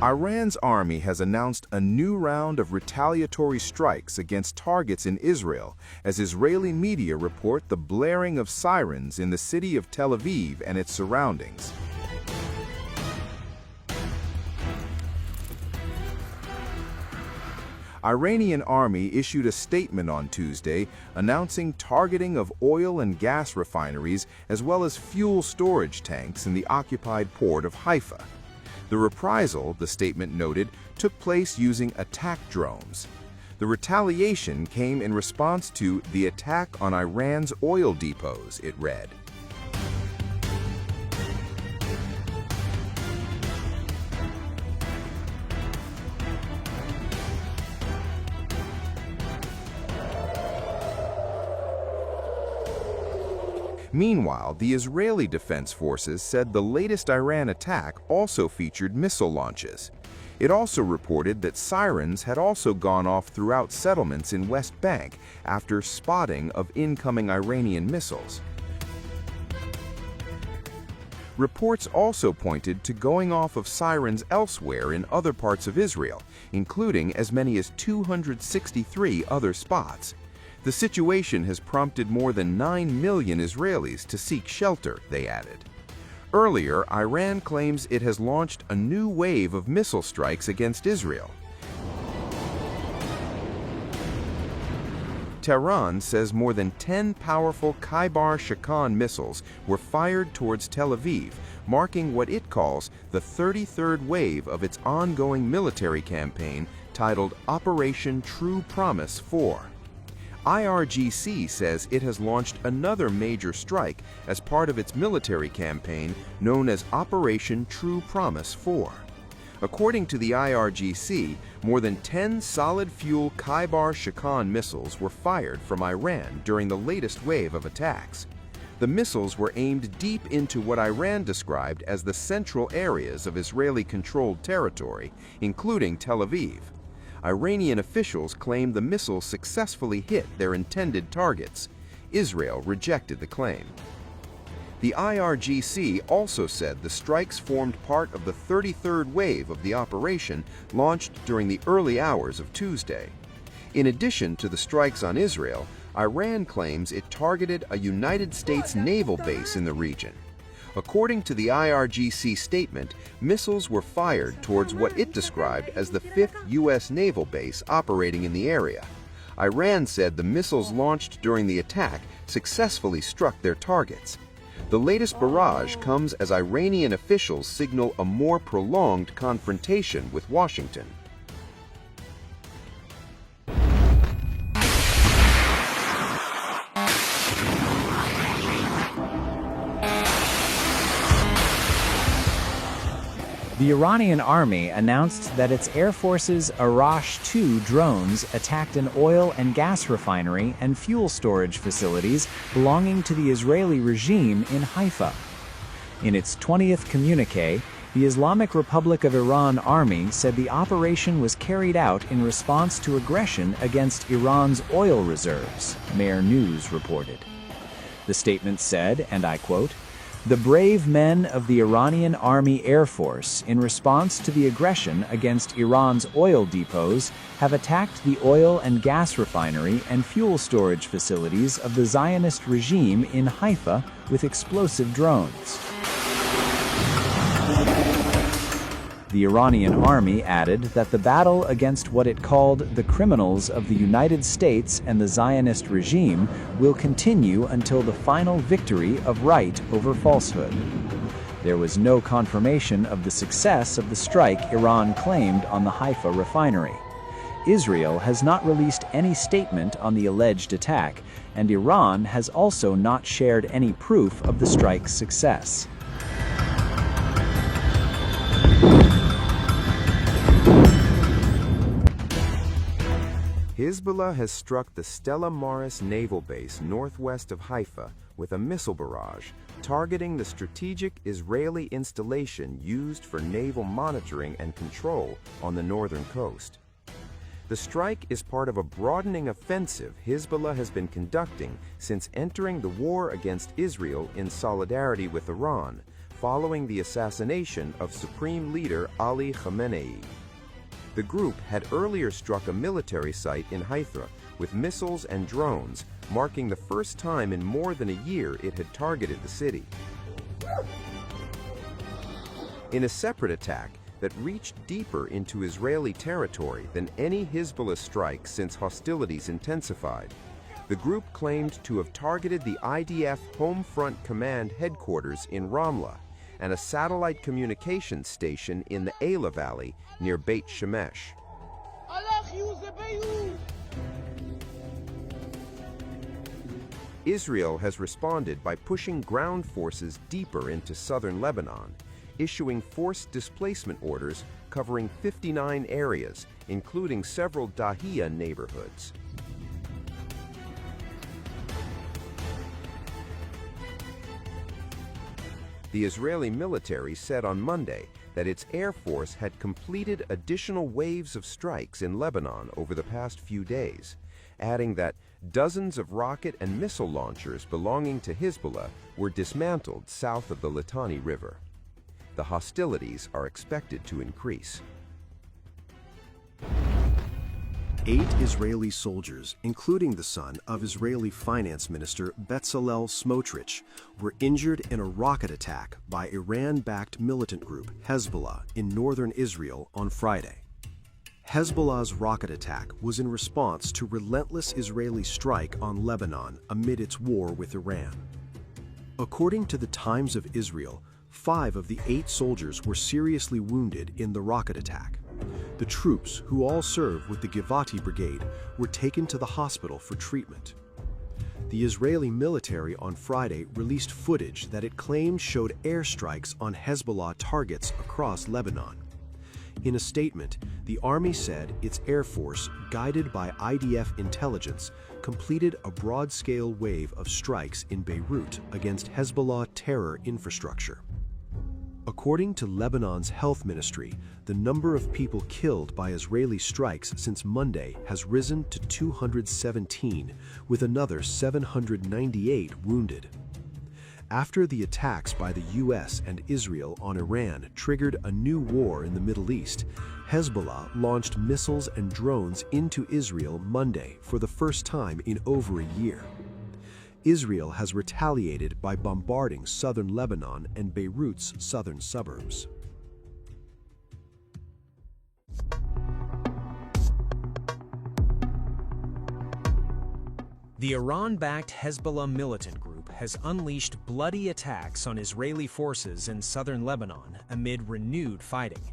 Iran's army has announced a new round of retaliatory strikes against targets in Israel as Israeli media report the blaring of sirens in the city of Tel Aviv and its surroundings. Iranian army issued a statement on Tuesday announcing targeting of oil and gas refineries as well as fuel storage tanks in the occupied port of Haifa. The reprisal, the statement noted, took place using attack drones. The retaliation came in response to the attack on Iran's oil depots, it read. Meanwhile, the Israeli Defense Forces said the latest Iran attack also featured missile launches. It also reported that sirens had also gone off throughout settlements in West Bank after spotting of incoming Iranian missiles. Reports also pointed to going off of sirens elsewhere in other parts of Israel, including as many as 263 other spots. The situation has prompted more than 9 million Israelis to seek shelter, they added. Earlier, Iran claims it has launched a new wave of missile strikes against Israel. Tehran says more than 10 powerful Khaibar Shikan missiles were fired towards Tel Aviv, marking what it calls the 33rd wave of its ongoing military campaign titled Operation True Promise 4. IRGC says it has launched another major strike as part of its military campaign known as Operation True Promise 4. According to the IRGC, more than 10 solid-fuel Khaibar Shikan missiles were fired from Iran during the latest wave of attacks. The missiles were aimed deep into what Iran described as the central areas of Israeli-controlled territory, including Tel Aviv. Iranian officials claim the missiles successfully hit their intended targets. Israel rejected the claim. The IRGC also said the strikes formed part of the 33rd wave of the operation launched during the early hours of Tuesday. In addition to the strikes on Israel, Iran claims it targeted a United States naval base in the region. According to the IRGC statement, missiles were fired towards what it described as the 5th U.S. naval base operating in the area. Iran said the missiles launched during the attack successfully struck their targets. The latest barrage comes as Iranian officials signal a more prolonged confrontation with Washington. The Iranian army announced that its Air Force's Arash-2 drones attacked an oil and gas refinery and fuel storage facilities belonging to the Israeli regime in Haifa. In its 20th communiqué, the Islamic Republic of Iran Army said the operation was carried out in response to aggression against Iran's oil reserves, Mehr News reported. The statement said, and I quote, "The brave men of the Iranian Army Air Force, in response to the aggression against Iran's oil depots, have attacked the oil and gas refinery and fuel storage facilities of the Zionist regime in Haifa with explosive drones." The Iranian army added that the battle against what it called the criminals of the United States and the Zionist regime will continue until the final victory of right over falsehood. There was no confirmation of the success of the strike Iran claimed on the Haifa refinery. Israel has not released any statement on the alleged attack, and Iran has also not shared any proof of the strike's success. Hezbollah has struck the Stella Maris naval base northwest of Haifa with a missile barrage, targeting the strategic Israeli installation used for naval monitoring and control on the northern coast. The strike is part of a broadening offensive Hezbollah has been conducting since entering the war against Israel in solidarity with Iran, following the assassination of Supreme Leader Ali Khamenei. The group had earlier struck a military site in Haifa with missiles and drones, marking the first time in more than a year it had targeted the city. In a separate attack that reached deeper into Israeli territory than any Hezbollah strike since hostilities intensified, the group claimed to have targeted the IDF Home Front Command headquarters in Ramlah and a satellite communications station in the Eila Valley near Beit Shemesh. Israel has responded by pushing ground forces deeper into southern Lebanon, issuing forced displacement orders covering 59 areas, including several Dahiya neighborhoods. The Israeli military said on Monday that its air force had completed additional waves of strikes in Lebanon over the past few days, adding that dozens of rocket and missile launchers belonging to Hezbollah were dismantled south of the Litani River. The hostilities are expected to increase. 8 Israeli soldiers, including the son of Israeli Finance Minister Bezalel Smotrich, were injured in a rocket attack by Iran-backed militant group Hezbollah in northern Israel on Friday. Hezbollah's rocket attack was in response to relentless Israeli strike on Lebanon amid its war with Iran. According to the Times of Israel, 5 of the 8 soldiers were seriously wounded in the rocket attack. The troops, who all serve with the Givati Brigade, were taken to the hospital for treatment. The Israeli military on Friday released footage that it claimed showed airstrikes on Hezbollah targets across Lebanon. In a statement, the army said its air force, guided by IDF intelligence, completed a broad-scale wave of strikes in Beirut against Hezbollah terror infrastructure. According to Lebanon's health ministry, the number of people killed by Israeli strikes since Monday has risen to 217, with another 798 wounded. After the attacks by the US and Israel on Iran triggered a new war in the Middle East, Hezbollah launched missiles and drones into Israel Monday for the first time in over a year. Israel has retaliated by bombarding southern Lebanon and Beirut's southern suburbs. The Iran-backed Hezbollah militant group has unleashed bloody attacks on Israeli forces in southern Lebanon amid renewed fighting.